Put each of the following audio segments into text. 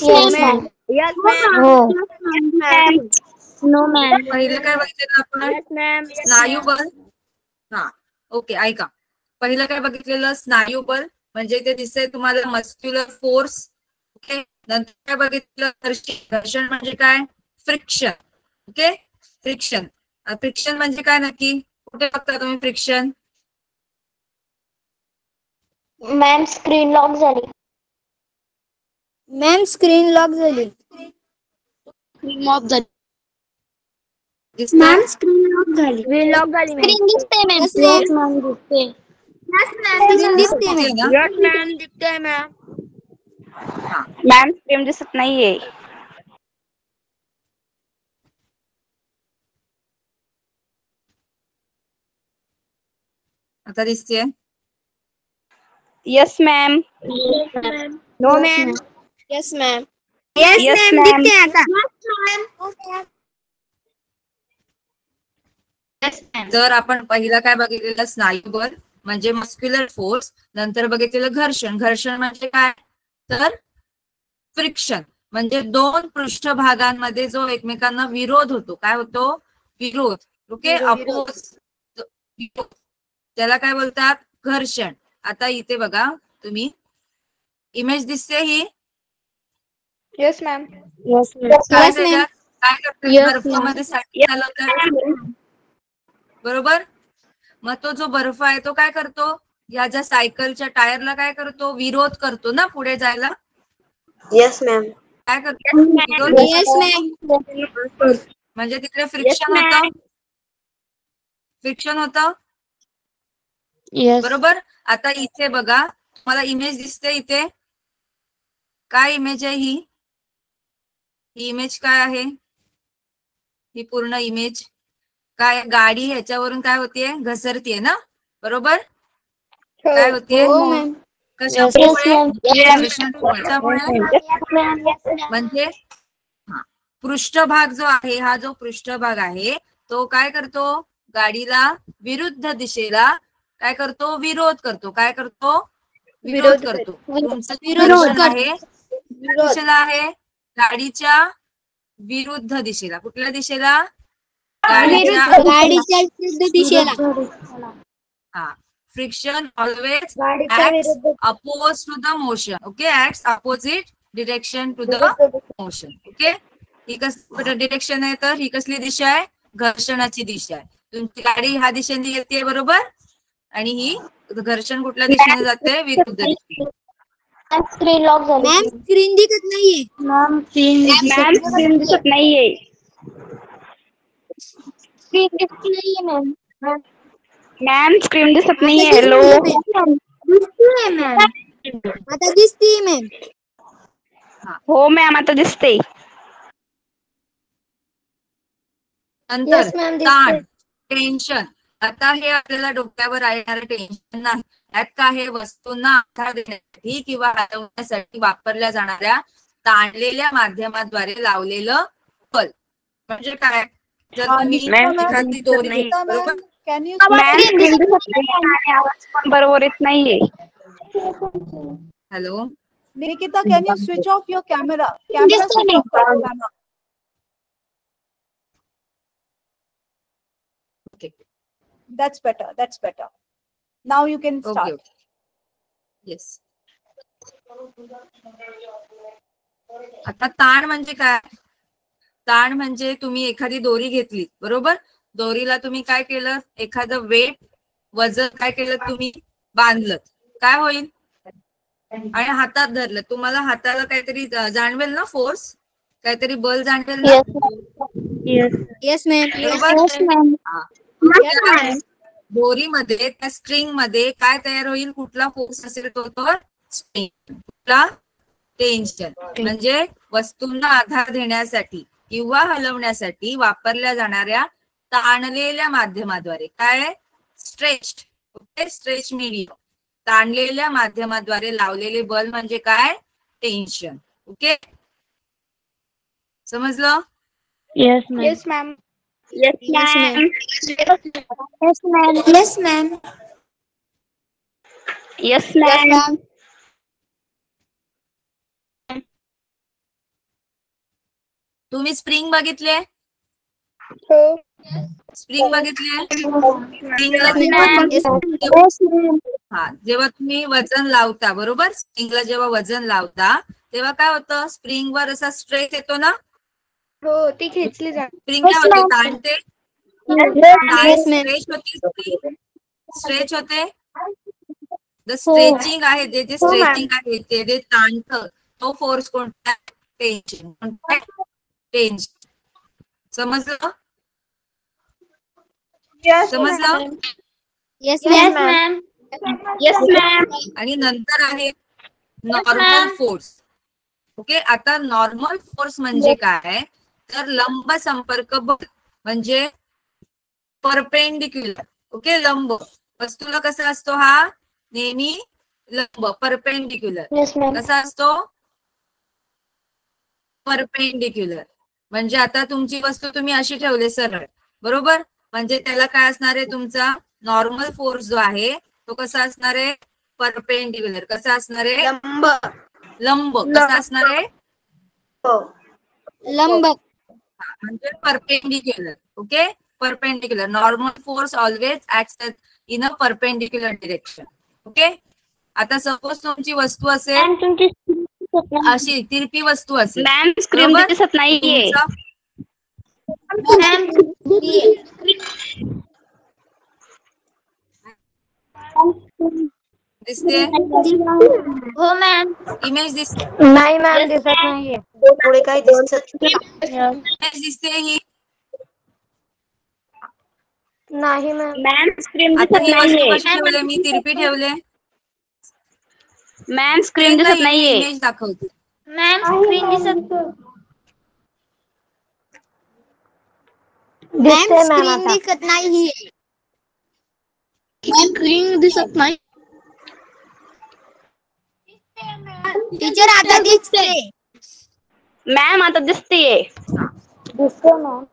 ma'am. Yes, ma'am. No, ma'am. पहिलं काय बघितलेलं आपण? Yes, ma'am. स्नायुबल. हा, ओके, ऐका. पहिलं काय बघितलेलं? स्नायुबल. म्हणजे ते दिसतंय तुम्हाला मस्क्युलर फोर्स. ओके. नंतर काय बघितलं? घर्षण म्हणजे काय? फ्रिक्शन. ओके. फ्रिक्शन. फ्रिक्शन म्हणजे काय नक्की? कुठे बघता तुम्ही फ्रिक्शन? मॅम स्क्रीन लॉक झाली. मॅम स्क्रीन लॉक झाली. स्क्रीन ऑफ झाली. दिसतंय? स्क्रीन लॉक झाली. स्क्रीन लॉक झाली मॅम. स्क्रीन दिसते ma'am. Yes, ma'am. Yes, ma'am दिसते. स्क्रीन दिसते दिसतेय मॅम. ना? Yes, ma'am. दिसते मॅम. हा. मॅम स्क्रीन दिसत नाहीये. आता दिसतेय? Yes ma'am. No ma'am. Yes, ma'am. Yes, Yes, ma'am. ma'am. दिसते आता. Yes, ma'am. तर आपण पहिला काय बघितलेलं? स्नायुबल म्हणजे मस्क्युलर फोर्स. नंतर बघितलेलं घर्षण. घर्षण म्हणजे काय? तर फ्रिक्शन. म्हणजे दोन पृष्ठभागांमध्ये जो एकमेकांना विरोध होतो. काय होतो? विरोध. ओके. अपोज. त्याला काय बोलतात? घर्षण. आता इथे बघा तुम्ही, इमेज दिसते ही? Yes ma'am. काय Yes, ma'am. त्याच्यात? काय करतात? बर्फामध्ये साठवून चालवतात. बरोबर. मग तो जो बर्फ आहे तो काय करतो? या ज्या सायकलच्या टायरला काय करतो? विरोध करतो ना पुढे जायला. Yes, ma'am. काय करतो? विरोध. Yes, ma'am. म्हणजे तिकडे फ्रिक्शन होतं. फ्रिक्शन होतं. Yes. बरोबर. आता इथे बघा, मला इमेज दिसते इथे. काय इमेज आहे ही? ही इमेज काय आहे? ही पूर्ण इमेज काय? गाडी ह्याच्यावरून काय होतीये? घसरतीये ना. बरोबर. काय होतीये? हो मॅम. कशामुळे? Yes, म्हणजे पृष्ठभाग जो आहे, हा जो पृष्ठभाग आहे तो काय करतो? गाडीला विरुद्ध दिशेला काय करतो? विरोध करतो. काय करतो? विरोध करतो. तुमचं घर्षण आहे दिशेला आहे, गाडीच्या विरुद्ध दिशेला. कुठल्या दिशेला? गाडीच्या. गाडीच्या विरुद्ध दिशेला. हा. Friction always acts opposed to the motion. Okay, acts opposite direction to the motion. Okay. ही कसली डिरेक्शन आहे? तर ही कसली दिशा आहे? घर्षणाची दिशा आहे. तुमची गाडी ह्या दिशेने येते बरोबर, आणि ही घर्षण कुठल्या दिशेने जाते? विरुद्ध दिशेने. स्क्रीन लॉक झाली. मॅम स्क्रीन दिसत नाहीये. मॅम स्क्रीन मॅम स्क्रीन दिसत नाहीये. दिसत नाहीये मॅम. मॅम स्क्रीन दिसत नाहीये. आता हॅलो. दिसतीये मॅम. आता दिसतीये मॅम. हो मॅम आता दिसते. नंतर Yes, ma'am, दिसते. ताण, टेन्शन. आता हे आपल्याला डोक्यावर येणारं टेन्शन नाही. यात काय आहे? वस्तूंना आकार देण्यासाठी किंवा हलवण्यासाठी वापरल्या जाणाऱ्या ताणलेल्या माध्यमाद्वारे लावलेलं बल. म्हणजे काय? जर तुम्ही एखादी दोरी घेतली, बरोबर. मॅम स्क्रीन दिसत नाहीये आणि आवाज पण बरोबर येत नाहीये. Hello. Nikita, can you switch off your camera? Camera switch off your camera. Okay That's better. That's better. Now you can okay start. Okay. Yes. आता ताण म्हणजे काय? ताण म्हणजे तुम्ही एखादी दोरी घेतली, बरोबर. दोरीला तुम्ही काय केलं? एखादं वेट, वजन काय केलं? तुम्ही बांधलं. काय होईल? आणि हातात धरलं. तुम्हाला हाताला काहीतरी जाणवेल ना फोर्स, काहीतरी बल जाणवेल ना. Yes ma'am. बरोबर. त्या दोरीमध्ये, त्या स्ट्रिंग मध्ये काय तयार होईल? कुठला फोर्स असेल तो स्ट्रिंग. कुठला? टेन्शन. म्हणजे वस्तूंना आधार देण्यासाठी किंवा हलवण्यासाठी वापरल्या जाणाऱ्या ताणलेल्या माध्यमाद्वारे. काय? स्ट्रेच्ड. ओके. Stretch medium. ताणलेल्या माध्यमाद्वारे लावलेले बल म्हणजे काय? टेन्शन. ओके. समजलं? Yes, ma'am. Yes ma'am. Yes Yes, ma'am. Ma'am. Yes, ma'am. Yes ma'am. Yes ma'am. तुम्ही स्प्रिंग बघितले? स्प्रिंग बघितले? हा, जेव्हा तुम्ही वजन लावता बरोबर, स्प्रिंगला जेव्हा वजन लावता तेव्हा काय होतं, स्प्रिंग वर असा स्ट्रेस येतो ना. हो, ती खेचली जाते. स्प्रिंग काय होते, ताणते, स्ट्रेच होते, स्ट्रेच होते. द स्ट्रेचिंग आहे, जे स्ट्रेचिंग आहे ते जे ताणतं, तो फोर्स कोणता? टेन्शन. कोणता? टेन्शन. समजलं? समजलं? Yes Yes, ma'am. ma'am. Yes, ma'am. आणि नंतर आहे नॉर्मल फोर्स. ओके, आता नॉर्मल फोर्स म्हणजे काय, तर लंब संपर्क बल म्हणजे परपेंडिक्युलर. ओके, लंब वस्तूला कसा असतो, हा नेहमी लंब परपेंडिक्युलर. Yes, ma'am. कसा असतो? परपेंडिक्युलर. म्हणजे आता तुमची वस्तू तुम्ही अशी ठेवली सरळ बरोबर, म्हणजे त्याला काय असणार आहे, तुमचा नॉर्मल फोर्स जो आहे तो कसा असणार आहे, परपेंडिक्युलर. कसा असणार आहे? लंब. कसा असणार आहे? लंब. म्हणजे perpendicular. Okay, perpendicular. Normal force always acts in a perpendicular direction. Okay, आता सपोज तुमची वस्तू असेल Ma'am, तुमची अशी तिरपी वस्तू असेल, मॅम स्क्रीन बरोबर? दिसत नाहीये. तुमचा मॅम दिसते, हो मॅम. इमेज दिसते, नाही मॅम, दिसत नाहीये. पुढे काही दिसत इमेज दिसते ही. नाही मॅम. मॅम स्क्रीन आता दिसत ही वस्तू नाहीये. कशी ठेवले, मी तिरपी ठेवले. मॅम स्क्रीन स्क्रीनला दिसत नाहीये. इमेज दाखवते. मॅम स्क्रीन दिसत मॅम दिसते मॅम स्क्रीन आता. दिसत नाही. स्क्रीन दिसत नाही. टीचर आता दिसते. मॅम आता दिसतेय. दिसते मॅम.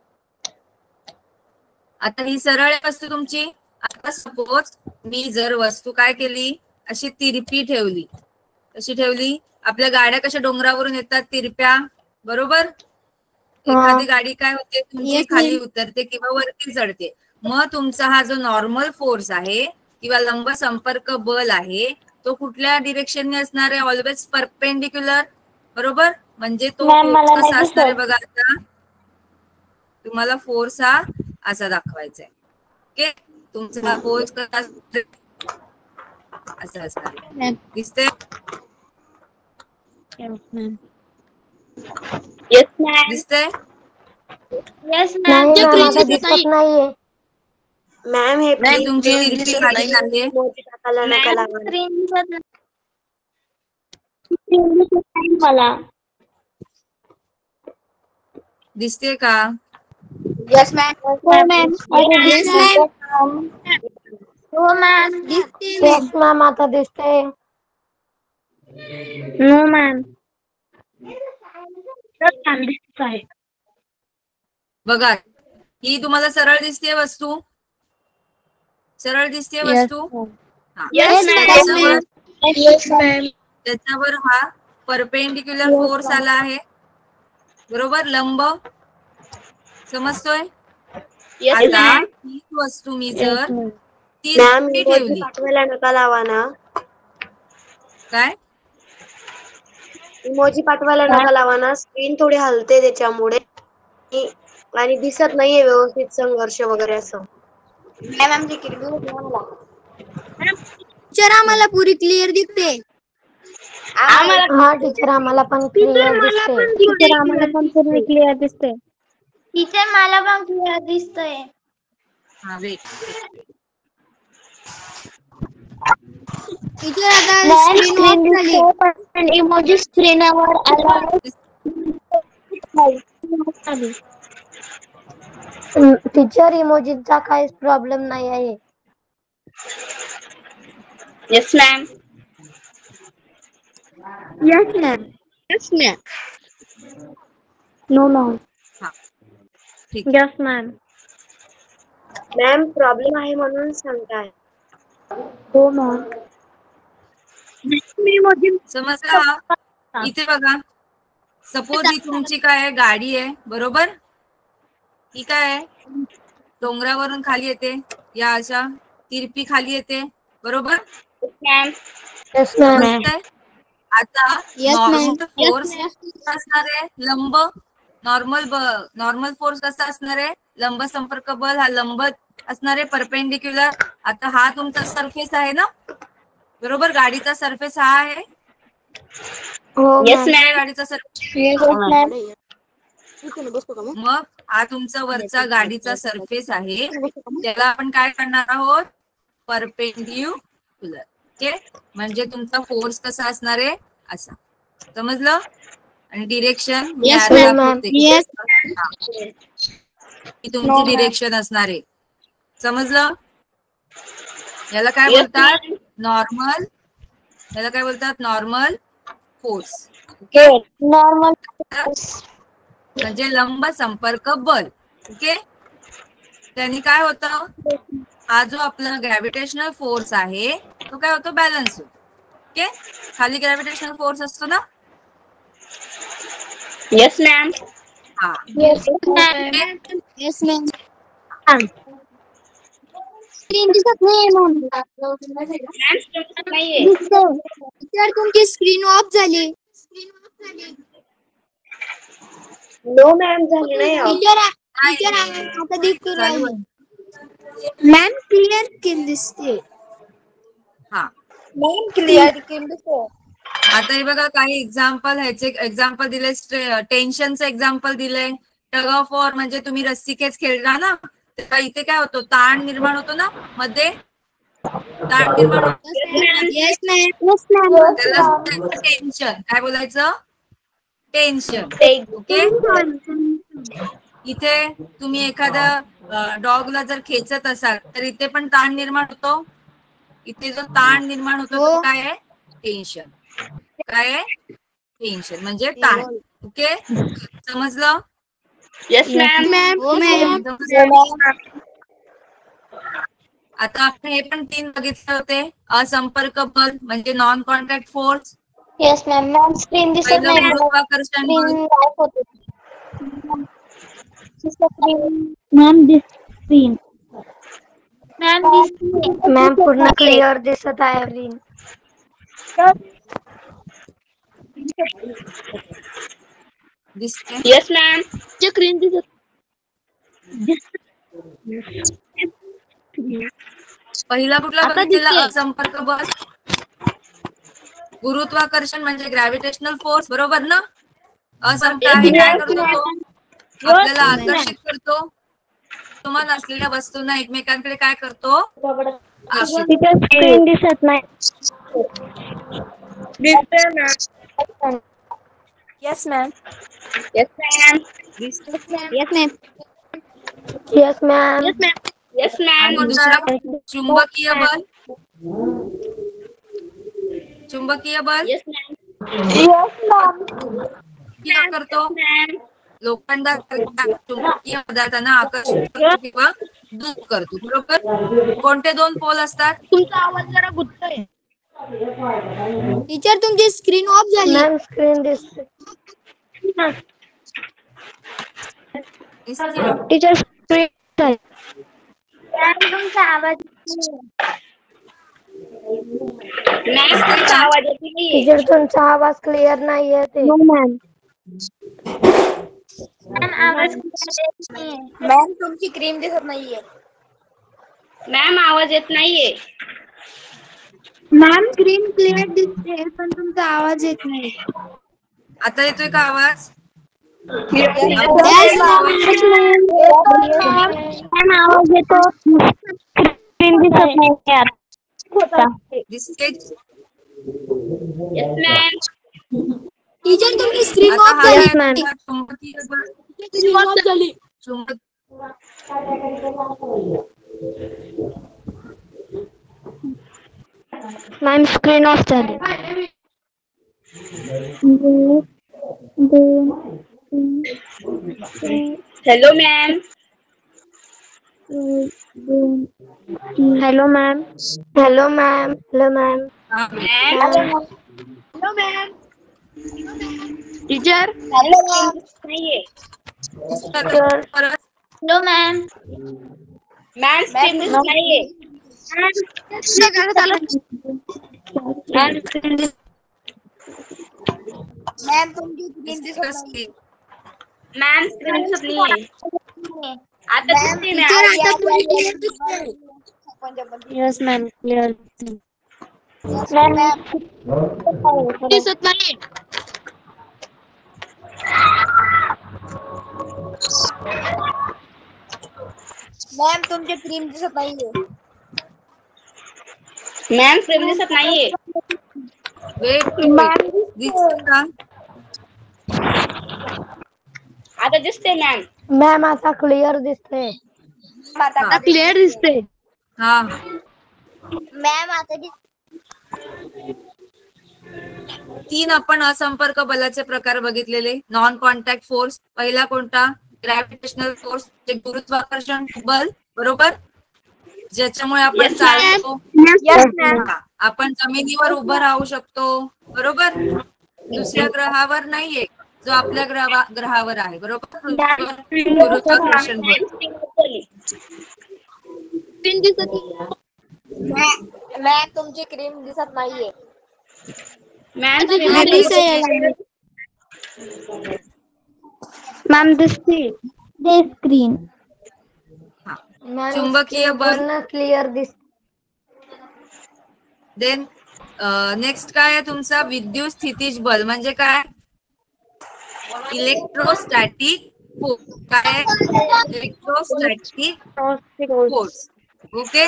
आता ही सरळ वस्तू तुमची. आता सपोज मी जर वस्तू काय केली, अशी तिरपी ठेवली. कशी ठेवली, आपल्या गाड्या कशा डोंगरावरून येतात तिरप्या बरोबर, एखादी गाडी काय होते तुमची Yes, खाली ma'am. उतरते किंवा वरती चढते. मग तुमचा हा जो नॉर्मल फोर्स आहे किंवा लंब संपर्क बल आहे तो कुठल्या डिरेक्शनने असणार आहे, ऑलवेज परपेंडिक्युलर बरोबर. म्हणजे तो Ma'am, मला फोर्स नाही कसा असणार आहे दिसत. बघा, आता तुम्हाला फोर्स हा असा दाखवायचा आहे. ओके, तुमचा फोर्स कसा असा असणार आहे, दिसते? Yes ma'am. दिसते? येस नाही मॅम. मॅम, आता दिसत नाहीये. मॅम हे ही तुमची तिरपी खाली आहे. मोठी टाकायला नका मॅम लावा. स्क्रीन दिसत नाही. स्क्रीन दिसत नाही मला. दिसते का? Yes ma'am. हो मॅम. Yes, ma'am. हो मॅम. दिसते येस मॅम, आता दिसते. No ma'am. दिसत आहे. बघा, ही तुम्हाला सरळ दिसते वस्तू, सरळ दिसते वस्तू. हा. येस त्याच्यावर येस मॅम. त्याच्यावर हा परपेंडिक्युलर फोर्स आला आहे बरोबर, लंब. समजतोय? येस आता मॅम. ही वस्तू मी जर मॅम तिरपी इमोजी ठेवली, पाठवायला नका लावा ना. काय इमोजी पाठवायला नका लावा ना. स्क्रीन थोडी हलते त्याच्यामुळे आणि दिसत नाहीये व्यवस्थित संघर्ष वगैरे असं. मॅम टीचर आम्हाला पुरी क्लिअर दिसते. हा टीचर, आम्हाला पण क्लिअर दिसते. टीचर आम्हाला पण पूर्ण क्लिअर दिसते. टीचर मला पण क्लिअर दिसतंय. हा वेट. टीचर आता मॅम स्क्रीन ऑफ स्क्रीन झाली. दिसतोय पण इमोजी स्क्रीनवर आला. टीचर, इमोजीचा काहीच प्रॉब्लेम नाही आहे. Yes ma'am. Yes, ma'am. Yes ma'am. No ma'am. हा ठीक. Yes ma'am. मॅम प्रॉब्लेम आहे म्हणून सांगताय. हो मॅम. समजला? हा इथे बघा, सपोज ही तुमची काय आहे, गाडी आहे बरोबर. ही काय आहे, डोंगरावरून खाली येते, या अशा तिरपी खाली येते बरोबर. समजतंय? आता नॉर्मल फोर्स असणार आहे लंब, नॉर्मल फोर्स कसा असणार आहे, लंब संपर्क बल हा लंब असणार आहे परपेंडिक्युलर. आता हा तुमचा सरफेस आहे ना बरोबर, गाडीचा सरफेस हा आहे. गाडीचा सरफेस, मग हा तुमचा वरचा गाडीचा सरफेस आहे, त्याला आपण काय करणार आहोत, परपेंडिक्युलर. ओके, म्हणजे तुमचा फोर्स कसा असणार आहे, असा. समजलं? आणि डिरेक्शन तुमची डिरेक्शन असणार आहे. समजलं? याला काय बोलतात, नॉर्मल. याला काय बोलतात, नॉर्मल फोर्स. ओके, नॉर्मल म्हणजे लंब संपर्क बल. ओके, त्यांनी काय होतं, हा जो आपला ग्रॅव्हिटेशनल फोर्स आहे तो काय होतो, बॅलन्स होतो. ओके, खाली ग्रॅव्हिटेशनल फोर्स असतो ना. Yes ma'am. हा, येस मॅम. स्क्रीन दिसत नाहीये. टीचर तुमची स्क्रीन ऑफ झाली. नो मॅम, झाली नाही off. टीचर आता दिसतो चालू आहे. मॅम क्लिअर स्क्रीन दिसते. हा, मॅम क्लिअर स्क्रीन दिसते. आता हे बघा काही एक्झाम्पल, ह्याचे एक्झाम्पल दिले, टेन्शनचं एक्झाम्पल दिलंय. टग ऑफ वॉर म्हणजे तुम्ही रस्सीखेच खेळला ना, तेव्हा इथे काय होतो, ताण निर्माण होतो ना मध्ये, ताण निर्माण होतो. Yes ma'am. त्याला टेन्शन काय बोलायचं, टेन्शन. ओके, इथे तुम्ही एखाद्या डॉगला जर खेचत असाल तर इथे पण ताण निर्माण होतो. इथे जो ताण निर्माण होतो तो काय आहे, टेन्शन. काय आहे, टेन्शन म्हणजे ताण. ओके, समजलं? Yes ma'am. हो मॅम. आता आपण हे पण 3 बघितले होते, असंपर्क बल म्हणजे non contact force. Yes ma'am. Ma'am screen दिसत पहिलं नाही. गुरुत्वाकर्षण बल. स्क्रीन गायब होते. Ma'am screen. मॅम पूर्ण क्लिअर दिसत आहे स्क्रीन. दिसते? Yes ma'am. स्क्रीन दिसत. पहिला कुठला बघितलेला, असंपर्क बल. गुरुत्वाकर्षण म्हणजे ग्रॅव्हिटेशनल फोर्स बरोबर ना. असंपर्क आहे काय करतो तो, आपल्याला आकर्षित करतो. समान असलेल्या वस्तूंना एकमेकांकडे काय करतो, आकर्षित. स्क्रीन दिसत नाही. Yes ma'am. Yes ma'am. Yes ma'am. Yes ma'am. Yes आणि मॅम. दुसरा चुंबकीय बल. चुंबकीय बल येस मॅम. काय करतो, लोखंडासारख्या चुंबकीय पदार्थांना आकर्षित करतो किंवा दूर करतो बरोबर. कोणते 2 पोल असतात, तुमचा आवाज जरा गुंततोय. टीचर तुमची स्क्रीन ऑफ झाली. मॅम स्क्रीन दिसते. Teacher screen. तुमचा आवाज. मॅम तुमचा आवाज येत नाहीये. टीचर तुमचा आवाज क्लिअर नाही येते. मॅम. मॅम तुमची क्रीम दिसत नाहीये. मॅम आवाज येत नाहीये. मॅम स्क्रीन क्लिअर दिसते पण तुमचा आवाज येत नाही. आता येतोय का आवाज? Yes, मॅम आवाज येतो. स्क्रीन दिसत नाही. दिसते. Yes ma'am. टीचर तुमची स्क्रीन आता ऑफ हा झाली. आहे तुमचा चुंबकीय बल. स्क्रीन ऑफ झाली. चुंबक मॅम स्क्रीन ऑफ झाली. Hello ma'am. Hello ma'am. Hello ma'am. Hello ma'am. Ma'am. Hello ma'am. Teacher नाहीये. परत नो मॅम. मॅम स्क्रीन दिसत नाहीये. मॅम तुमची स्क्रीन दिसत कसली? मॅम स्क्रीन दिसत नाहीये. आता दिसते टीचर मॅम. आता तुम्ही क्लिअर दिसतंय. Yes ma'am clear. दिसत नाही. मॅम तुमची क्रीम दिसत नाहीये. मॅम स्क्रीन दिसत नाहीये. वेट दिसते का? आता दिसते मॅम. मॅम आता क्लिअर दिसते. आता क्लिअर दिसते. हा मॅम आता 3 आपण असंपर्क बलाचे प्रकार बघितलेले. नॉन कॉन्टॅक्ट फोर्स पहिला कोणता? ग्रॅव्हिटेशनल फोर्स, जे गुरुत्वाकर्षण बल, बरोबर, ज्याच्यामुळे आपण चालतो. हा, आपण जमिनीवर उभं राहू शकतो, बरोबर. दुसऱ्या ग्रहावर नाहीये, जो आपल्या ग्रहावर आहे, बरोबर. गुरुत्वाकर्षण बल. क्रीम दिसत मॅम तुमची क्रीम दिसत नाहीये. मॅम मॅम दिसते. स्क्रीन. हा. चुंबकीय बल. क्लिअर दिसते. देन नेक्स्ट काय आहे तुमचा? विद्युत स्थितीज बल म्हणजे काय? Electrostatic force. काय? Electrostatic force. ओके,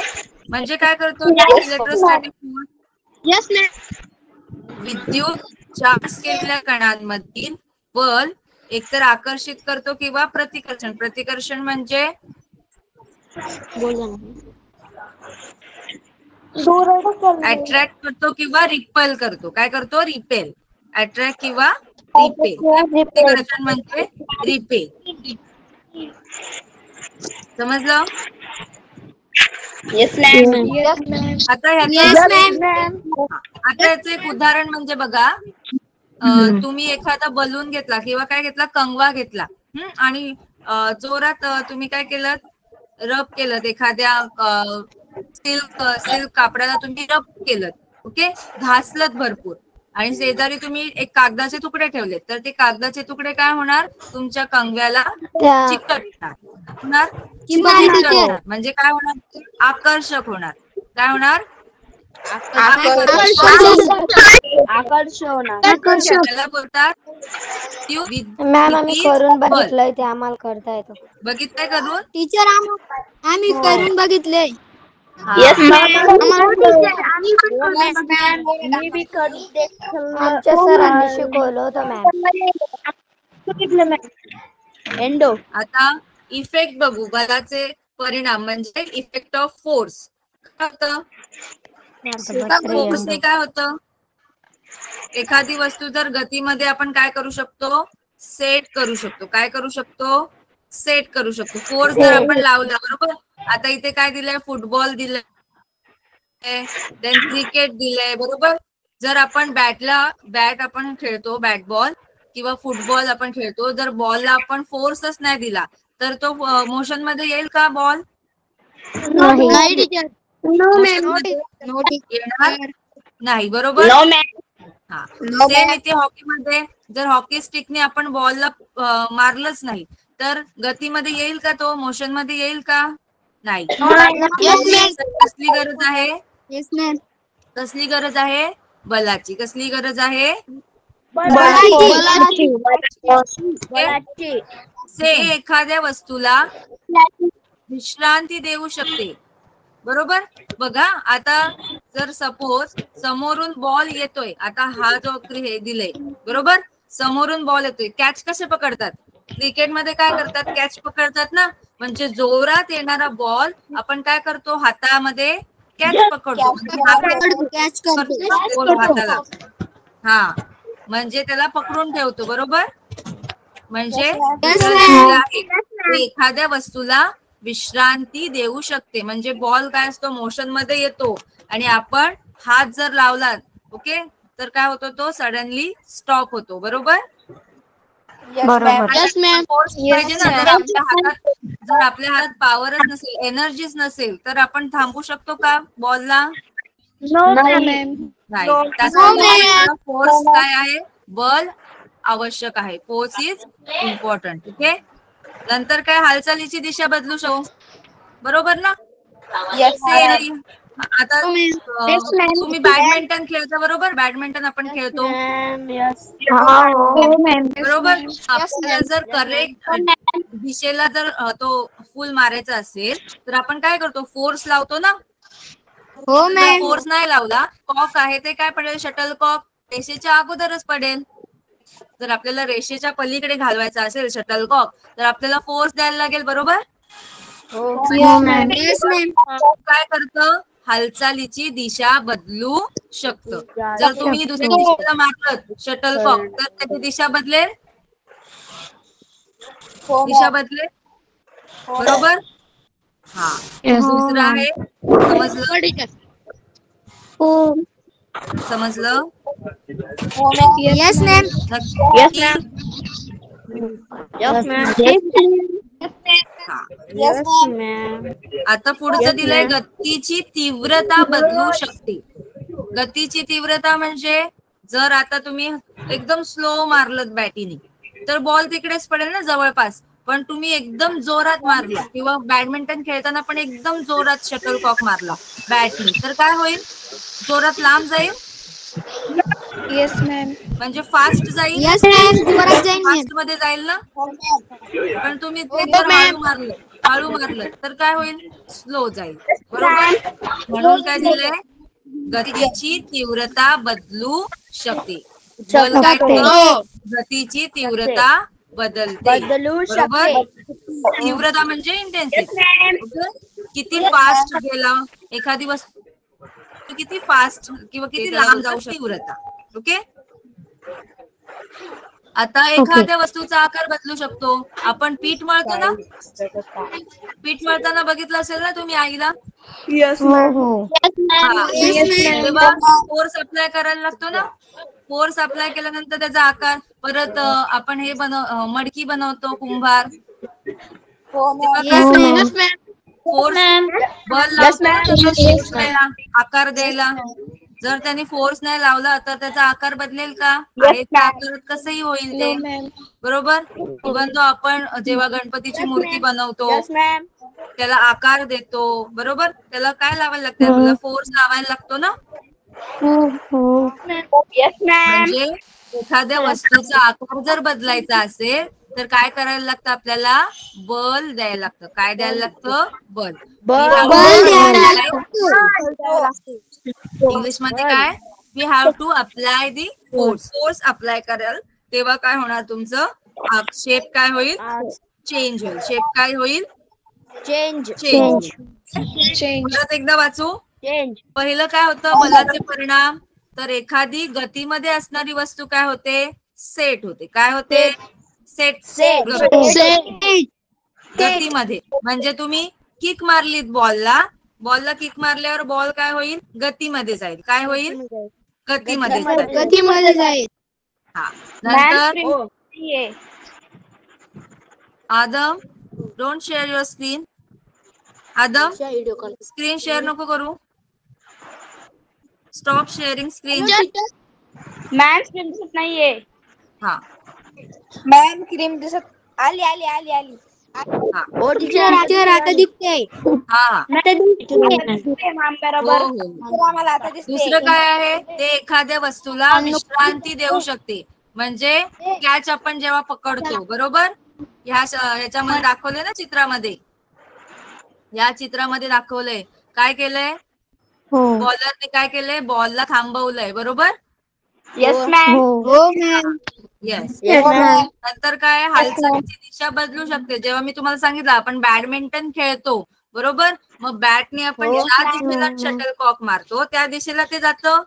म्हणजे काय करतो इलेक्ट्रोस्टॅटिक फोर्स? Yes ma'am. विद्युत चार्ज केलेल्या कणांमधील बल एकतर आकर्षित करतो किंवा प्रतिकर्षण. प्रतिकर्षण म्हणजे अट्रॅक्ट करतो किंवा रिपेल करतो. काय करतो? रिपेल. अट्रॅक्ट किंवा रिपेल. प्रतिकर्षण म्हणजे रिपेल. समजलं? Yes ma'am. आता याचं एक उदाहरण म्हणजे बघा, तुम्ही एखादा बलून घेतला किंवा काय घेतला, कंगवा घेतला, आणि जोरात तुम्ही काय केलं? रब केलं. एखाद्या सिल्क कापडाला तुम्ही रब केलं, ओके, घासलत भरपूर, आणि शेजारी तुम्ही एक कागदाचे तुकडे ठेवले, तर ते कागदाचे तुकडे काय होणार? तुमच्या कंगव्याला चिकटणार. म्हणजे काय होणार? आकर्षक होणार. काय होणार? आकर्षण. त्याला बोलतात मॅम आम्ही करून बघितलंय, ते आम्हाला करता येतं. बघितलंय करून? टीचर आम्ही करून बघितले. Yes ma'am. आमच्या सरांनी शिकवलं होतं मॅम. एंडो. आता इफेक्ट बघू. बलाचे परिणाम म्हणजे इफेक्ट ऑफ फोर्स. काय होतं? फोर्सने काय होतं? एखादी वस्तू जर गतीमध्ये आपण काय करू शकतो? सेट करू शकतो. काय करू शकतो? सेट करू शकतो. फोर्स जर आपण लावला, बरोबर. आता इथे काय दिलंय? फुटबॉल दिलंय, देन क्रिकेट दिलंय, बरोबर. जर आपण बॅट आपण खेळतो, बॅट बॉल किंवा फुटबॉल आपण खेळतो, जर बॉलला आपण फोर्सच नाही दिला, तर तो मोशन मध्ये येईल का बॉल? नाही टीचर. येणार नाही, बरोबर. हा, सेम इथे हॉकीमध्ये जर हॉकी स्टिकने आपण बॉलला मारलंच नाही, तर गतीमध्ये येईल का तो? मोशन मध्ये येईल का? नाही. कसली गरज आहे? Yes ma'am. कसली गरज आहे? बलाची. कसली गरज आहे? से एखाद्या वस्तूला विश्रांती देऊ शकते, बरोबर. बघा, आता जर सपोज समोरून बॉल येतोय, आता हा जो हे दिलंय, बरोबर, समोरून बॉल येतोय, कॅच कसे पकडतात? क्रिकेटमध्ये काय करतात? कॅच पकडतात ना. म्हणजे जोरात येणारा बॉल आपण काय करतो? हातामध्ये कॅच पकडतो. कॅच करतो. हाताला, हा, म्हणजे त्याला पकडून ठेवतो, बरोबर. म्हणजे एखाद्या वस्तूला विश्रांती देऊ शकते. म्हणजे बॉल काय असतो? मोशन मध्ये येतो, आणि आपण हात जर लावला, ओके, तर काय होतो, तो सडनली स्टॉप होतो. बरोबर. बरोबर. फोर्स पाहिजे ना. जर आपल्या हातात पॉवरच नसेल, एनर्जीच नसेल, तर आपण थांबू शकतो का बॉलला? नाही. त्यासाठी फोर्स काय आहे, बल आवश्यक आहे. Force is important. ओके. नंतर काय, हालचालीची दिशा बदलू शकतो. बरोबर ना. आता तुम्ही बॅडमिंटन खेळता, बरोबर. बॅडमिंटन आपण खेळतो, बरोबर. आपल्याला जर करेक्ट दिशेला जर तो फुल मारायचा असेल तर आपण काय करतो, फोर्स लावतो ना. फोर्स नाही लावला, कॉक आहे ते काय पडेल, शटल कॉक रेषेच्या अगोदरच पडेल. जर आपल्याला रेषेच्या पलीकडे घालवायचा असेल शटल कॉक, तर आपल्याला फोर्स द्यायला लागेल. बरोबर. काय करतं, हालचालीची दिशा बदलू शकतं. जर तुम्ही दुसऱ्या दिशेला मारलं शटल कॉक, तर त्याची दिशा बदलेल. बरोबर. हा. दुसरं आहे, समजलं? Yes ma'am. आता पुढचं दिलंय, गतीची तीव्रता बदलू शकते. गतीची तीव्रता म्हणजे जर आता तुम्ही एकदम स्लो मारलं बॅटीने, तर बॉल तिकडेच पडेल ना जवळपास. पण तुम्ही एकदम जोरात मारला, किंवा बॅडमिंटन खेळताना पण एकदम जोरात शटल कॉक मारला बॅटने, तर काय होईल, जोरात लांब जाईल. Yes ma'am. म्हणजे फास्ट जाईल. फास्ट मध्ये जाईल ना. पण तुम्ही ते जर हळू मारलं तर काय होईल, स्लो जाईल. बरोबर. म्हणून काय दिलंय, गतीची तीव्रता बदलू शकते. बल काय होतं, गतीची तीव्रता बदलते. बरोबर. तीव्रता म्हणजे इंटेन्सिटी. किती फास्ट गेला एखादी वस्तू, किती फास्ट किंवा किती लांब जाऊ शकते, तीव्रता. ओके. आता एखाद्या वस्तूचा आकार बदलू शकतो. आपण पीठ मळतो ना, पीठ मळताना बघितलं असेल ना तुम्ही आईला. तेव्हा फोर्स अप्लाय करायला लागतो ना. फोर्स अप्लाय केल्यानंतर त्याचा आकार, परत आपण हे मडकी बनवतो, कुंभार. फोर्स बल लावतो आकार द्यायला. जर त्यांनी फोर्स नाही लावला तर त्याचा आकार बदलेल का, आहे त्या आकारात कसंही होईल ते. बरोबर. इव्हन तो आपण जेव्हा गणपतीची मूर्ती बनवतो, त्याला आकार देतो, बरोबर. त्याला काय लावायला लागतं, आपल्याला फोर्स लावायला लागतो ना. म्हणजे एखाद्या वस्तूचा आकार जर बदलायचा असेल तर काय करायला लागतं, आपल्याला बल द्यायला लागतं. काय द्यायला लागतं, बल. इंग्लिश मध्ये काय, we have to apply the force. Force apply कराल तेव्हा काय होणार, तुमचं शेप काय होईल, चेंज होईल. शेप काय होईल, चेंज. परत एकदा वाचू. पहिलं काय होतं, बलाचे परिणाम. तर एखादी गतीमध्ये असणारी वस्तू काय होते, सेट होते. काय होते, सेट. गतीमध्ये म्हणजे तुम्ही किक मारलीत बॉलला, किक मारल्यावर बॉल काय होईल, गतीमध्ये जाईल. काय होईल, गतीमध्ये जाईल. हा. नंतर Adam, don't share your screen. Adam, screen share नको करू. Stop sharing screen. Ma'am screen दिसत नाहीये. हा. मॅम क्रीम दिसत, आली. हा. आता दिसते. हा. मॅम बरोबर. मला आता दिसते. दुसरं काय आहे, ते एखाद्या वस्तूला विश्रांती देऊ शकते. म्हणजे कॅच आपण जेव्हा पकडतो, बरोबर. ह्याच्यामध्ये दाखवलंय ना चित्रामध्ये, या चित्रामध्ये दाखवलंय. काय केलंय, बॉलरने काय केलंय, बॉलला थांबवलंय. बरोबर. Yes ma'am. येस. नंतर काय, हालचालीची दिशा बदलू शकते. जेव्हा मी तुम्हाला सांगितलं आपण बॅडमिंटन खेळतो, बरोबर. मग बॅटने आपण ज्या दिशेला शटल कॉक मारतो त्या दिशेला ते जातं.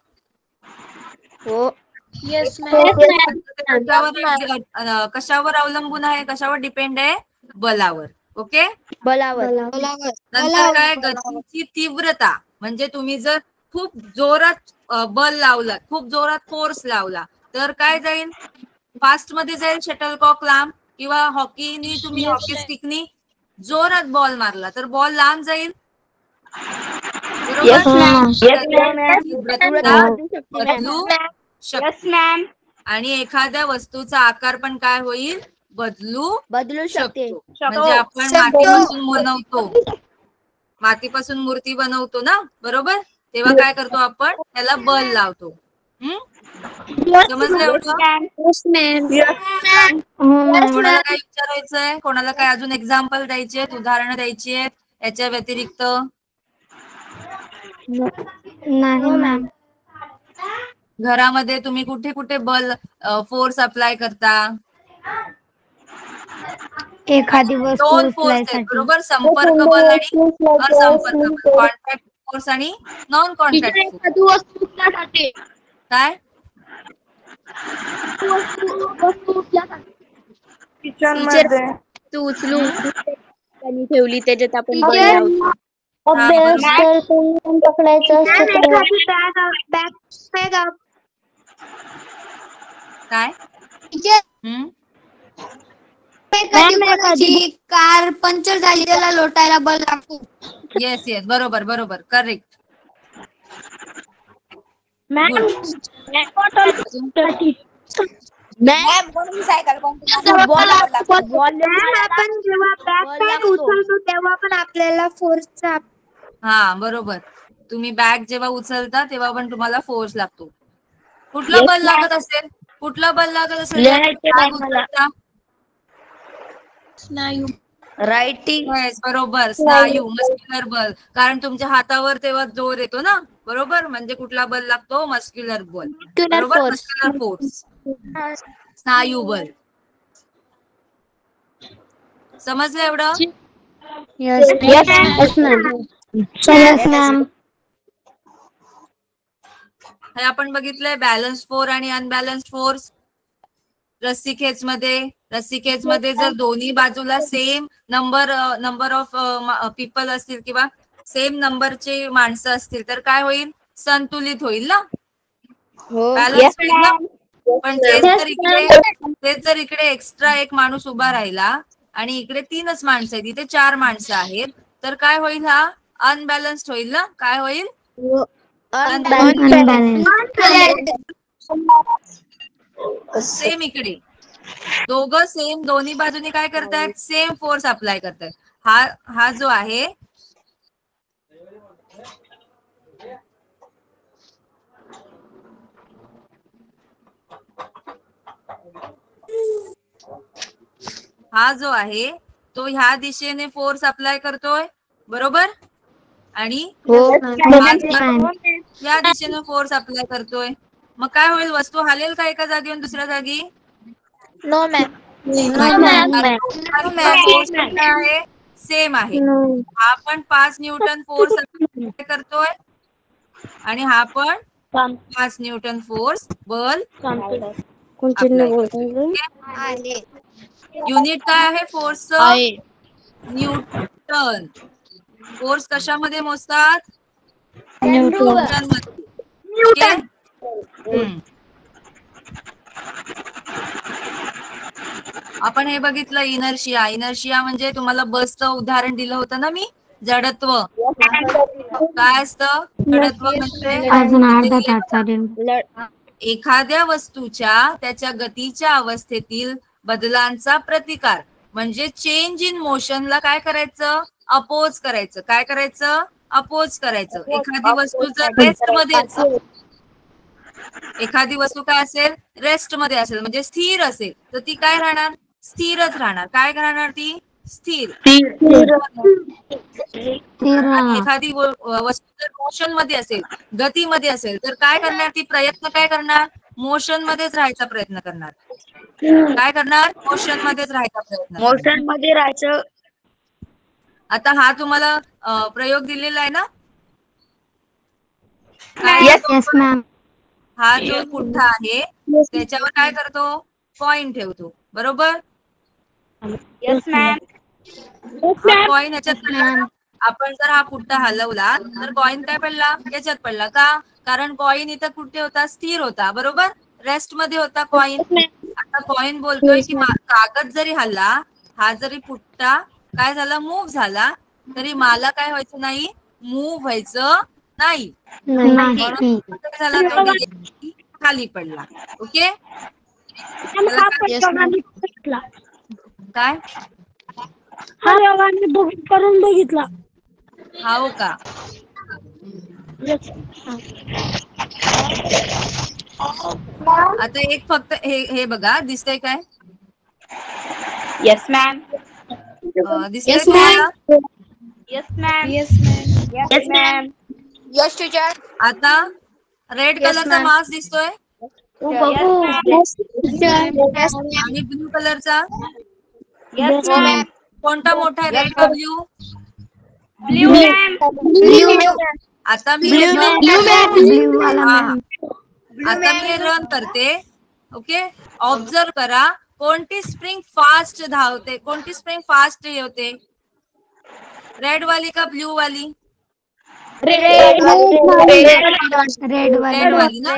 कशावर अवलंबून आहे, कशावर डिपेंड आहे, बलावर. ओके. बलावर. नंतर काय, गतीची तीव्रता म्हणजे तुम्ही जर खूप जोरात बल लावला, खूप जोरात फोर्स लावला तर काय जाईल? फास्ट मध्ये जाईल शटलकॉक लांब, किंवा हॉकीनी तुम्ही हॉकी स्टिकनी जोरात बॉल मारला तर बॉल लांब जाईल. बदलू शकते आणि एखाद्या वस्तूचा आकार पण काय होईल? बदलू शकतो. म्हणजे आपण मातीपासून बनवतो, मातीपासून मूर्ती बनवतो ना, बरोबर? तेव्हा काय करतो आपण? त्याला बल लावतो. समजलं एवढं? कोणाला काय विचारायचंय? कोणाला काय अजून एक्झाम्पल द्यायचे आहेत, उदाहरणं द्यायची आहेत याच्या व्यतिरिक्त? नाही मॅम. घरामध्ये तुम्ही कुठे कुठे बल फोर्स अप्लाय करता? एखादी वस्तू दोन फोर्स आहेत, उचलायसाठी. बरोबर? संपर्क बल आणि असंपर्क बल, कॉन्टॅक्ट फोर्स आणि नॉन कॉन्टॅक्ट फोर्स. काय? किचन मध्ये तू उचलून ठेवली त्याच्यात आपण बल लावतो. अभ्यास करताना पकडायचं असतं काय? कार पंक्चर झाली त्याला लोटायला बल लागतो. येस येस, बरोबर बरोबर, करेक्ट. आपण जेव्हा बॅग उचलतो तेव्हा पण आपल्याला फोर्सचा. हा बरोबर, तुम्ही बॅग जेव्हा उचलता तेव्हा पण तुम्हाला फोर्स लागतो. कुठला बल लागत असेल? कुठला बल लागत असेल? बॅग उचलता? स्नायू. रायटिंग. बरोबर, स्नायू, मस्क्युलर बल. कारण तुमच्या हातावर तेव्हा जोर येतो ना, बरोबर? म्हणजे कुठला बल लागतो? मस्क्युलर बल, बरोबर? मस्क्युलर फोर्स, स्नायू बल. समजलं एवढं? हे आपण बघितलंय बॅलन्स फोर्स आणि अनबॅलन्स फोर्स. रस्सीखेच मध्ये जर दोन्ही बाजूला सेम नंबर ऑफ पीपल असतील किंवा सेम नंबरचे माणसं असतील तर काय होईल? संतुलित होईल ना, बॅलन्स होईल ना. पण तेच जर इकडे एक्स्ट्रा एक माणूस उभा राहिला आणि इकडे 3च माणसं आहेत, इथे 4 माणसं आहेत, तर काय होईल? हा अनबॅलन्स्ड होईल ना. काय होईल? सेम इकडे दोघं सेम दोन्ही बाजूने काय करतायत? सेम फोर्स अप्लाय करतायत. हा जो आहे तो ह्या दिशेने फोर्स अप्लाय करतोय, बरोबर? आणि या दिशेने फोर्स अप्लाय करतोय. मग काय होईल? वस्तू हलेल का एका जागेवरून दुसऱ्या जागी? No ma'am. फोर्स आहे सेम आहे. हा पण 5 न्यूटन फोर्स अप्लाय करतोय आणि हा पण 5 न्यूटन फोर्स बल अप्लाय करतोय. युनिट काय आहे फोर्सचं? न्यूटन. फोर्स कशामध्ये मोजतात? न्यूटन मध्ये. आपण हे बघितलं इनर्शिया म्हणजे तुम्हाला बसचं उदाहरण दिलं होतं ना मी, जडत्व. काय असतं जडत्व? म्हणजे एखाद्या वस्तूच्या त्याच्या गतीच्या अवस्थेतील बदलांचा प्रतिकार, म्हणजे चेंज इन मोशनला काय करायचं? अपोज करायचं. काय करायचं? अपोज करायचं. एखादी वस्तू जर रेस्ट मध्ये असेल, एखादी वस्तू काय असेल? रेस्ट मध्ये असेल म्हणजे स्थिर असेल, तर ती काय राहणार? स्थिरच राहणार. काय राहणार ती? स्थिर. आणि एखादी वस्तू जर मोशन मध्ये असेल, गतीमध्ये असेल, तर काय करणार ती? प्रयत्न काय करणार? मोशन मध्येच राहायचा प्रयत्न करणार. काय करणार? मोशन मध्येच राहायचा प्रयत्न. मोशन मध्ये राहायचं. आता हा तुम्हाला प्रयोग दिलेला आहे ना? Yes ma'am. हा जो पुठ्ठा आहे त्याच्यावर काय करतो? कॉइन ठेवतो, बरोबर? Yes ma'am. कॉइन ह्याच्यात आपण जर हा पुट्टा हलवला तर कॉइन काय पडला, याच्यात पडला का, कारण कॉइन इथं कुठे होता, स्थिर होता, बरोबर, रेस्ट मध्ये होता कॉइन. आता कॉइन बोलतोय की कागद जरी हल्ला, हा जरी पुट्टा काय झाला, मूव्ह झाला, तरी मला काय व्हायचं नाही, मूव्ह व्हायचं नाही. म्हणून काय झाला, तो डिरेक्टली खाली पडला. ओके, काय करून बघितला. हो का, आता एक फक्त हे बघा, दिसतंय काय, येस मॅम. दिसतंय तुम्हाला? Yes ma'am. Yes ma'am. Yes teacher. आता रेड कलरचा मास्क दिसतोय आणि ब्लू कलरचा येस मॅम. कोणता मोठा आहे, रेड का ब्ल्यू? आता मी आता मी रन करते. ओके, ऑब्झर्व करा, कोणती स्प्रिंग फास्ट धावते, कोणती स्प्रिंग फास्ट होते, रेड वाली का ब्ल्यू वाली? रेड वाली ना.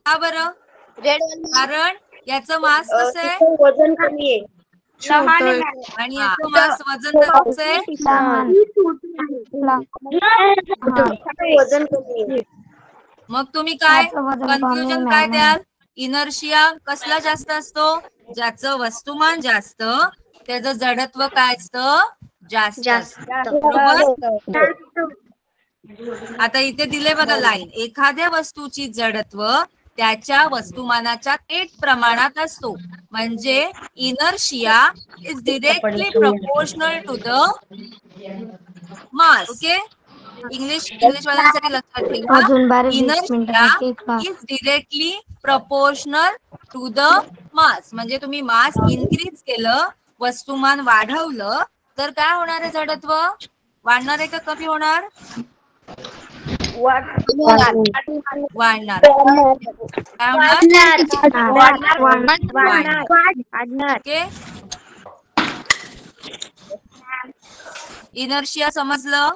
का बरं? कारण याचं मास कसं आहे, वजन कमी आहे आणि याचं मास वजन कसं आहे, वजन कमी आहे. मग तुम्ही काय कन्फ्युजन काय द्याल, इनर्शिया कसला जास्त असतो, ज्याचं वस्तुमान जास्त त्याचं जडत्व काय असतं, जास्त असतं, बरोबर. आता इथे दिले बघा लाईन, एखाद्या वस्तूची जडत्व त्याच्या वस्तुमानाच्या थेट प्रमाणात असतो, म्हणजे inertia is directly proportional to the mass. Okay, English वाल्यांसाठी लक्षात ठेवा, inertia is directly proportional to the mass, म्हणजे तुम्ही मास इन्क्रीज केलं, वस्तुमान वाढवलं, तर काय होणार आहे, जडत्व वाढणार आहे का कमी होणार? वाढणार. काय होणार? ओके, इनर्शिया समजलं?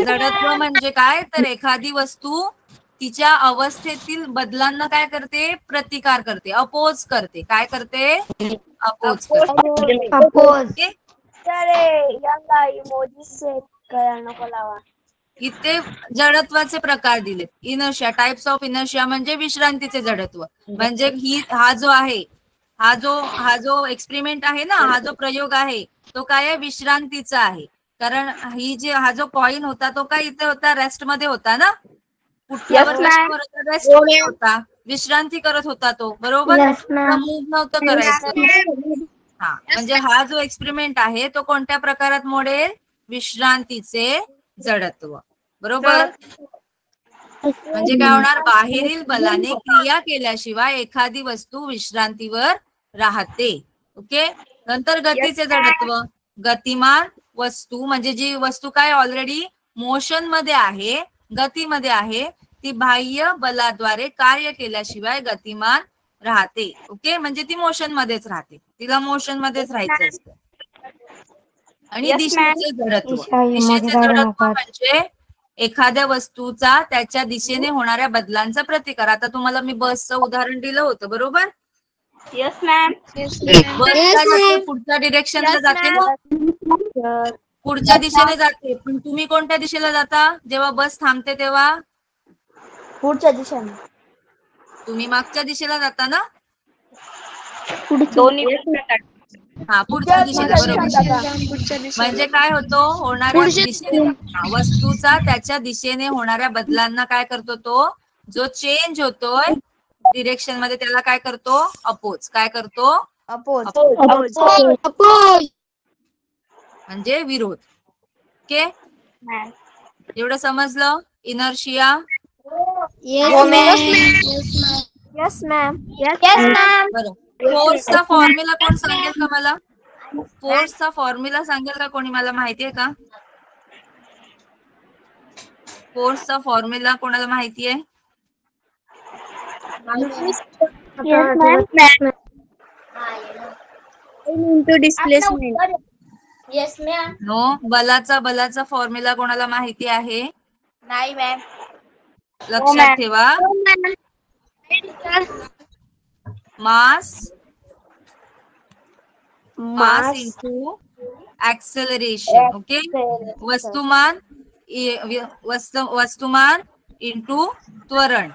जडत्व म्हणजे काय, तर एखादी वस्तू तिच्या अवस्थेतील बदलांना काय करते, प्रतिकार करते, अपोज करते. काय करते? अपोज करते. इथे जडत्वाचे प्रकार दिले, इनर्शिया, टाइप्स ऑफ इनर्शिया म्हणजे विश्रांतीचे जडत्व, म्हणजे हा जो एक्सपेरिमेंट आहे ना, हा जो प्रयोग आहे तो काय आहे, विश्रांतीचा आहे. कारण हा जो कॉइन होता तो काय इथे होता, रेस्ट मध्ये होता ना, पुठ्यावर रेस्ट मध्ये होता, विश्रांती करत होता तो, बरोबर, मूव्ह नव्हतं करायचं. हा, म्हणजे हा जो एक्सपेरिमेंट आहे तो कोणत्या प्रकारात मोडेल, विश्रांतीचे जडत्व, बरोबर. म्हणजे काय होणार, बाहेरील बलाने क्रिया केल्याशिवाय एखादी वस्तू विश्रांतीवर राहते. ओके, नंतर गतीचे जडत्व, गतिमान वस्तू म्हणजे जी वस्तू काय ऑलरेडी मोशन मध्ये आहे, गतीमध्ये आहे, ती बाह्य बलाद्वारे कार्य केल्याशिवाय गतिमान राहते. ओके, म्हणजे ती मोशन मध्येच राहते, तिला मोशन मध्येच राहायचं असतं. आणि दिशेचे जडत्व, दिशेचे जडत्व म्हणजे एखाद्या वस्तूचा त्याच्या दिशेने होणाऱ्या बदलांचा प्रतिकार. आता तुम्हाला मी बसचं उदाहरण दिलं होतं, बरोबर. Yes ma'am. बस काय जाते, पुढच्या डिरेक्शनला जाते ना, पुढच्या दिशेने जाते, पण तुम्ही कोणत्या दिशेला जाता जेव्हा बस थांबते तेव्हा? पुढच्या दिशेने. तुम्ही मागच्या दिशेला जाता ना, दोन्ही. हा, पुढच्या दिशेला, बरोबर. म्हणजे काय होतो, होणाऱ्या दिशेने, वस्तूचा त्याच्या दिशेने होणाऱ्या बदलांना काय करतो, तो जो चेंज होतोय डिरेक्शन मध्ये त्याला काय करतो, अपोज. काय करतो, अपोज. म्हणजे विरोध. ओके, एवढं समजलं इनर्शिया? Yes ma'am. बरं, फोर्सचा फॉर्म्युला कोण सांगेल का मला? फोर्सचा फॉर्म्युला सांगेल का कोणी, मला माहिती आहे का? फोर्सचा फॉर्म्युला कोणाला माहिती आहे? into displacement. Yes ma'am. No. बलाचा फॉर्म्युला कोणाला माहिती आहे? नाही मॅम. लक्षात ठेवा. Mass into acceleration. ओके. वस्तुमान इंटू त्वरण.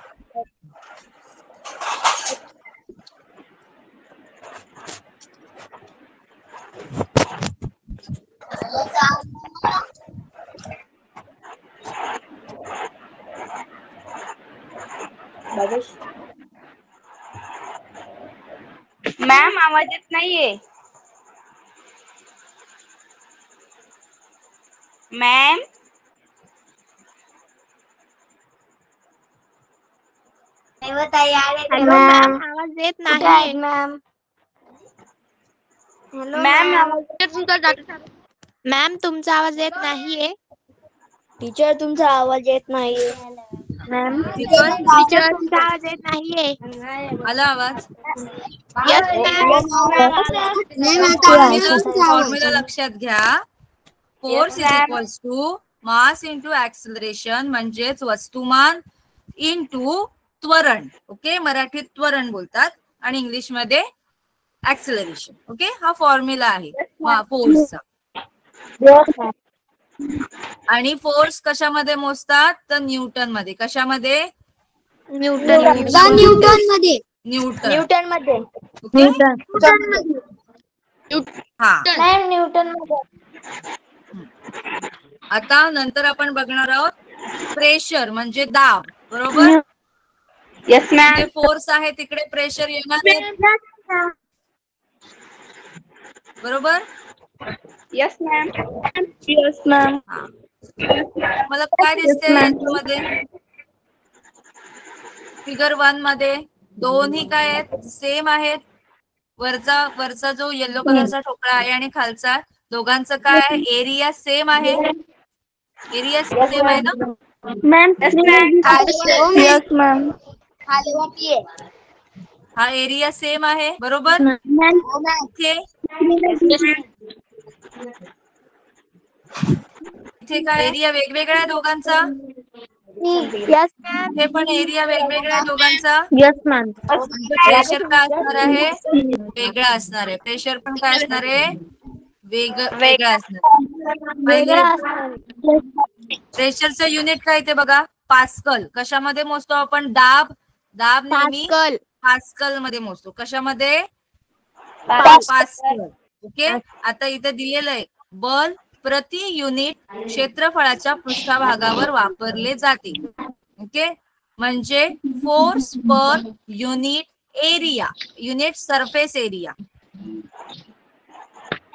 मॅम आवाज येत नाहीये. मॅम हॅलो मॅम, आवाज येत नाही मॅम. मॅम आवाज मॅम तुमचा आवाज येत नाहीये. टीचर तुमचा आवाज येत नाहीये. मॅम येतोय? टीचर तुमचा आवाज येत नाहीये. आला आवाज? येस फॉर्म्युला लक्षात घ्या. Force is equals to mass into acceleration, म्हणजेच वस्तुमान इंटू त्वरण. ओके. मराठीत त्वरण बोलतात आणि इंग्लिश मध्ये ऍक्सेलरेशन. ओके. हा फॉर्म्युला आहे फोर्सचा. आणि फोर्स कशामध्ये मोजतात? तर न्यूटन मध्ये. कशामध्ये? Newton Newton. मध्ये. ओके. हा. न्यूटन मध्ये. आता नंतर आपण बघणार आहोत प्रेशर म्हणजे दाब. बरोबर. Yes ma'am. जिथे फोर्स आहे तिकडे प्रेशर येणार आहे. बरोबर. Yes ma'am. Yes ma'am. मला काय दिसतंय याच्यामध्ये? फिगर 1 मध्ये दोन्ही काय आहेत? सेम आहेत. वरचा जो येलो कलरचा ठोकळा आहे आणि खालचा, दोघांचं काय आहे? एरिया सेम आहे. एरिया सेम आहे ना? Ma'am yes ma'am. हा एरिया सेम आहे. बरोबर. इथे काय एरिया वेगवेगळा आहे दोघांचा? Yes ma'am. इथे पण एरिया वेगवेगळा आहे दोघांचा. Yes ma'am. प्रेशर काय असणार आहे? वेगळा असणार आहे. प्रेशर पण काय असणार आहे? वेगळा असणार. पहिले प्रेशरचं युनिट काय ते बघा. पास्कल. कशामध्ये मोजतो आपण? दाब नेहमी पास्कल मध्ये मोजतो. कशामध्ये? पास्कल. ओके. आता इथे दिलेलं आहे बल प्रति युनिट क्षेत्रफळाच्या पृष्ठभागावर वापरले जाते. ओके. म्हणजे force per unit area, unit surface area.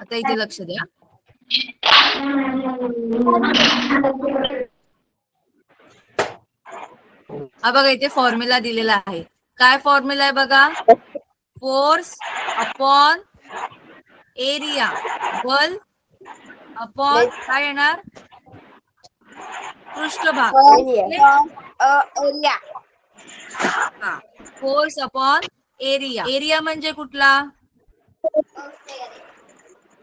आता इथे लक्ष द्या. हा बघा इथे फॉर्म्युला दिलेला आहे. काय फॉर्म्युला आहे बघा? Force upon area. बल अपॉन काय येणार? पृष्ठभाग. हा. Force upon area. एरिया म्हणजे कुठला?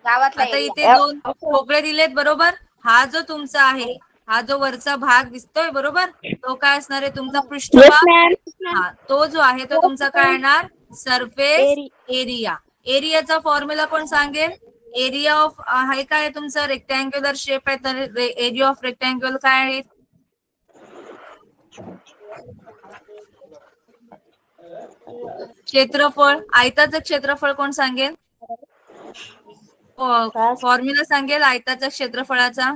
आता इथे 2 ठोकळे दिलेत. बरोबर. हा जो तुमचा आहे, हा जो वरचा भाग दिसतोय, बरोबर, तो काय असणार आहे? तुमचा पृष्ठभाग. हा तो जो आहे तो तुमचा काय येणार? Surface area. एरियाचा फॉर्म्युला कोण सांगेल? एरिया ऑफ आहे काय तुमचा? रेक्टँग्युलर शेप आहे तर एरिया ऑफ रेक्टँग्युलर काय आहे? क्षेत्रफळ. आयताचं क्षेत्रफळ कोण सांगेल? फॉर्म्युला सांगेल आयताच्या क्षेत्रफळाचा.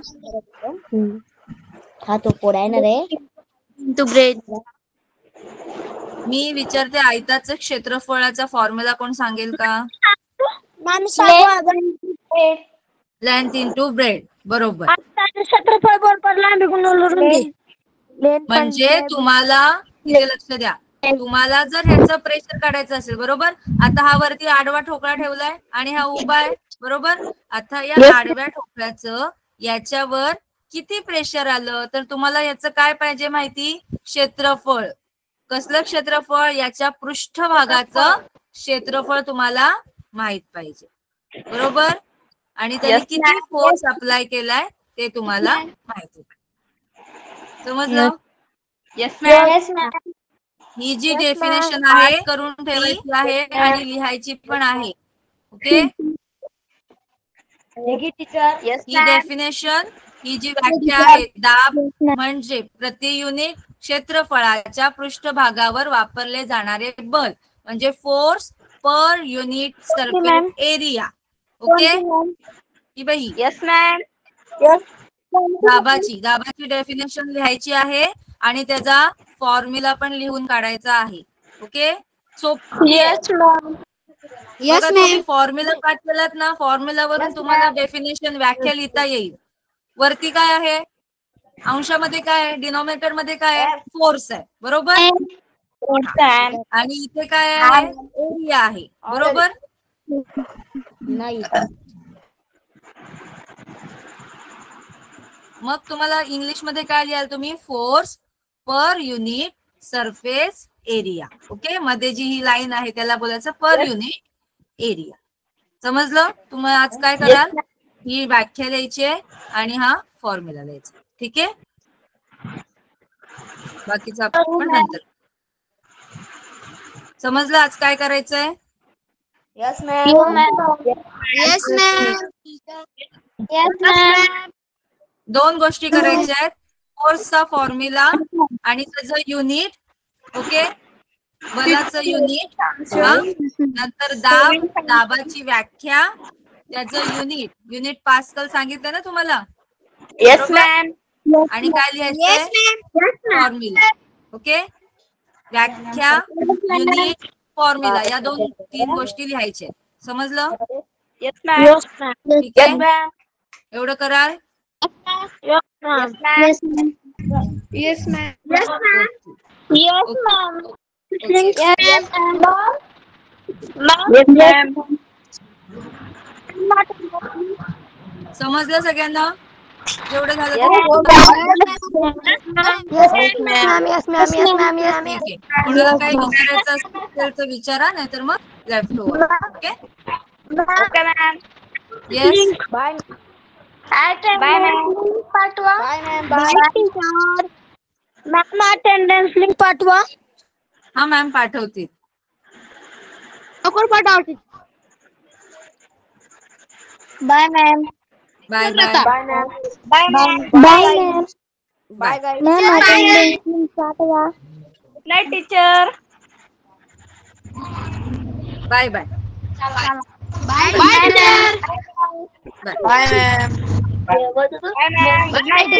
हा तो पोळा ना रे. To bread. मी विचारते आयताचं क्षेत्रफळाचा फॉर्म्युला कोण सांगेल का? Length into breadth. बरोबर. क्षेत्रफळ बरोबर लांबी गुणिले रुंदी. म्हणजे तुम्हाला इथे लक्ष द्या. तुम्हाला जर ह्याचं प्रेशर काढायचं असेल, बरोबर, आता हा वरती आडवा ठोकळा ठेवलाय आणि हा उभा आहे, बरोबर. आता या आडव्या ठोकळ्याचं याच्यावर किती प्रेशर आलं तर तुम्हाला याचं काय पाहिजे माहिती? क्षेत्रफळ. कसलं क्षेत्रफळ? याच्या पृष्ठभागाचं क्षेत्रफळ तुम्हाला माहित पाहिजे. बरोबर. आणि त्यांनी किती फोर्स अप्लाय केलाय ते तुम्हाला माहिती. समजलं? Yes ma'am. ही जी डेफिनेशन आहे करून ठेवायची आहे आणि लिहायची पण आहे. ओके. ही डेफिनेशन, ही जी व्याख्या आहे, दाब म्हणजे प्रति युनिट क्षेत्रफळाच्या पृष्ठभागावर वापरले जाणारे बल, म्हणजे force per unit surface area. Okay. ही बाई येस मॅम. दाबाची डेफिनेशन लिहायची आहे आणि त्याचा फॉर्म्युला पण लिहून काढायचा आहे. Okay. So yes ma'am. Yes ma'am. Formula पाठ केलात ना, फॉर्म्युलावरून तुम्हाला डेफिनेशन व्याख्या लिहिता येईल. वरती काय आहे, अंशामध्ये काय आहे, डिनॉमिनेटर मध्ये काय आहे, फोर्स आहे. बरोबर. आणि इथे काय आहे, एरिया आहे. बरोबर. नाही. मग तुम्हाला इंग्लिश मध्ये काय लिहाल तुम्ही, force per unit surface area. Okay. मध्ये जी ही लाईन आहे त्याला बोलायचं पर युनिट एरिया. समजलं? तुम्ही आज काय कराल, ही व्याख्या लिहायची आहे आणि हा फॉर्म्युला लिहायचा. ठीक आहे. बाकीचं आपण नंतर. समजलं आज काय करायचंय? Yes ma'am. Yes ma'am. दोन गोष्टी करायच्या आहेत, फोर्सचा फॉर्म्युला आणि त्याचं युनिट. ओके. बलाचं युनिट, नंतर दाबाची व्याख्या, त्याचं युनिट पास्कल सांगितलं ना तुम्हाला. Yes ma'am. आणि काय लिहायचंय, फॉर्म्युला. ओके. व्याख्या, युनिट, फॉर्म्युला या 2-3 गोष्टी लिहायच्या. समजलं? Yes ma'am. ठीक आहे. एवढं कराल. Yes ma'am. Yes ma'am. समजलं सगळ्यांना? जेवढं झालं कोणाला काही विचारायचं असेल तर विचारा, नाहीतर मग left over. Okay. Yes. Bye ma'am. पाठवा. मॅम अटेंडन्स लिंक पाठवा. हा मॅम पाठवते. लवकर पाठवते. Bye ma'am. Bye bye. Bye ma'am. Bye guys. Ma'am attendance link पाठवा. Good night teacher. Bye bye. Bye bye. Bye ma'am. Good night.